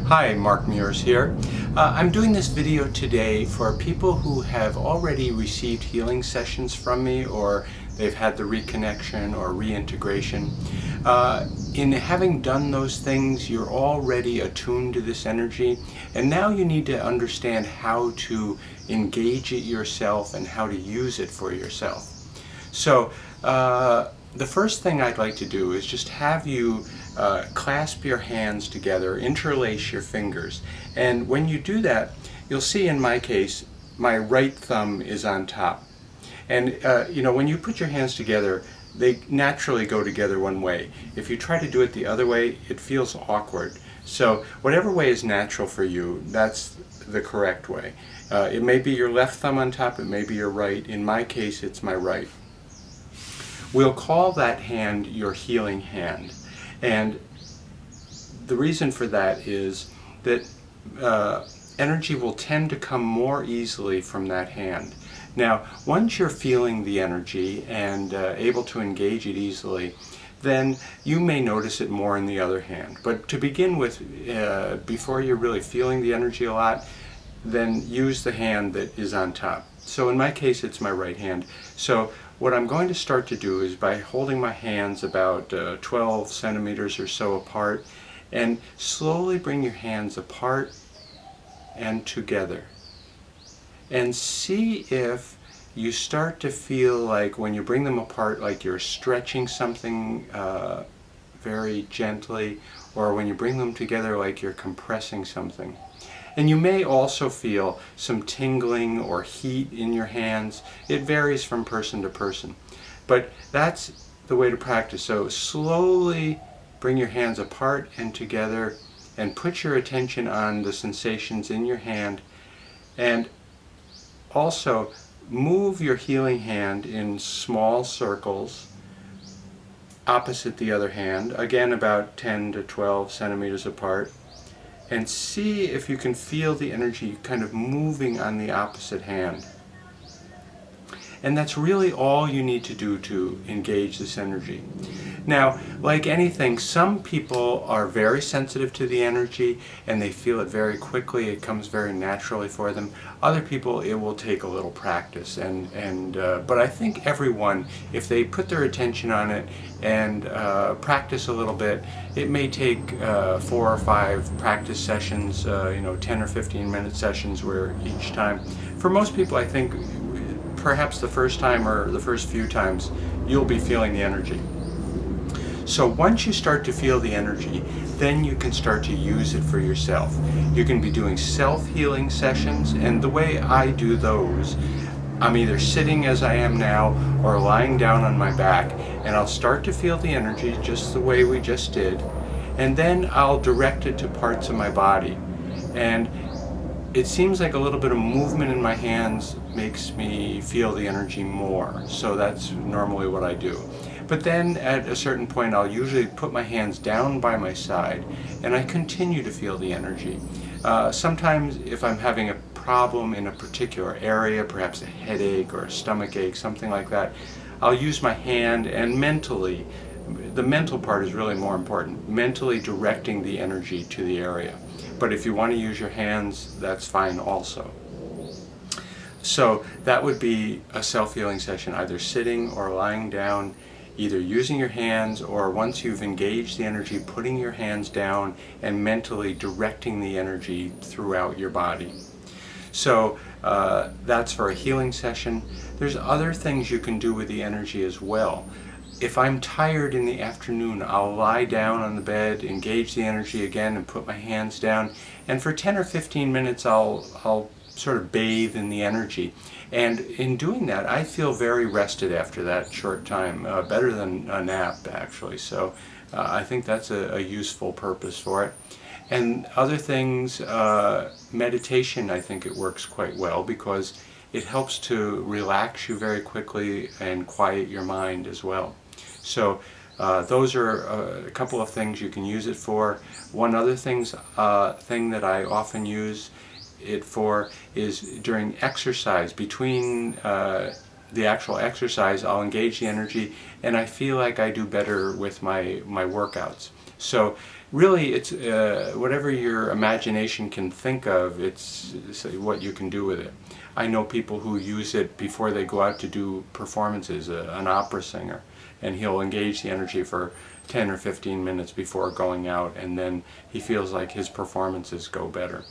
Hi, Mark Muirs here. I'm doing this video today for people who have already received healing sessions from me, or they've had the reconnection or reintegration. In having done those things, you're already attuned to this energy, and now you need to understand how to engage it yourself and how to use it for yourself. So the first thing I'd like to do is just have you clasp your hands together, interlace your fingers, and when you do that, you'll see in my case, my right thumb is on top. And when you put your hands together, they naturally go together one way. If you try to do it the other way, it feels awkward. So whatever way is natural for you, that's the correct way. It may be your left thumb on top, it may be your right. In my case, it's my right. We'll call that hand your healing hand. And the reason for that is that energy will tend to come more easily from that hand. Now, once you're feeling the energy and able to engage it easily, then you may notice it more in the other hand. But to begin with, before you're really feeling the energy a lot, then use the hand that is on top. So in my case, it's my right hand. So what I'm going to start to do is by holding my hands about 12 centimeters or so apart, and slowly bring your hands apart and together. And see if you start to feel like when you bring them apart, like you're stretching something very gently, or when you bring them together, like you're compressing something. And you may also feel some tingling or heat in your hands. It varies from person to person. But that's the way to practice. So slowly bring your hands apart and together and put your attention on the sensations in your hand. And also move your healing hand in small circles opposite the other hand, again about 10 to 12 centimeters apart. And see if you can feel the energy kind of moving on the opposite hand. And that's really all you need to do to engage this energy. Now, like anything, some people are very sensitive to the energy and they feel it very quickly. It comes very naturally for them. Other people, it will take a little practice. But I think everyone, if they put their attention on it and practice a little bit, it may take 4 or 5 practice sessions, 10 or 15 minute sessions where each time. For most people, I think perhaps the first time or the first few times, you'll be feeling the energy. So once you start to feel the energy, then you can start to use it for yourself. You can be doing self-healing sessions, and the way I do those, I'm either sitting as I am now or lying down on my back, and I'll start to feel the energy just the way we just did, and then I'll direct it to parts of my body. And it seems like a little bit of movement in my hands makes me feel the energy more. So that's normally what I do. But then at a certain point, I'll usually put my hands down by my side and I continue to feel the energy. Sometimes if I'm having a problem in a particular area, perhaps a headache or a stomach ache, something like that, I'll use my hand and mentally, the mental part is really more important, mentally directing the energy to the area. But if you want to use your hands, that's fine also. So that would be a self-healing session, either sitting or lying down, either using your hands, or once you've engaged the energy, putting your hands down and mentally directing the energy throughout your body. So that's for a healing session. There's other things you can do with the energy as well. If I'm tired in the afternoon, I'll lie down on the bed, engage the energy again, and put my hands down. And for 10 or 15 minutes, I'll sort of bathe in the energy. And in doing that, I feel very rested after that short time, better than a nap, actually. So I think that's a useful purpose for it. And other things, meditation, I think it works quite well because it helps to relax you very quickly and quiet your mind as well. So those are a couple of things you can use it for. One other thing that I often use it for is during exercise. Between the actual exercise, I'll engage the energy and I feel like I do better with my workouts. So really, it's whatever your imagination can think of, it's what you can do with it. I know people who use it before they go out to do performances, an opera singer, and he'll engage the energy for 10 or 15 minutes before going out, and then he feels like his performances go better.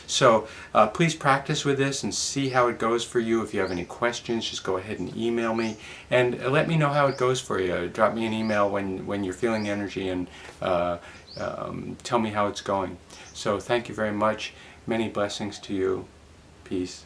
So please practice with this and see how it goes for you. If you have any questions, just go ahead and email me and let me know how it goes for you. Drop me an email when you're feeling the energy and tell me how it's going. So thank you very much. Many blessings to you. Peace.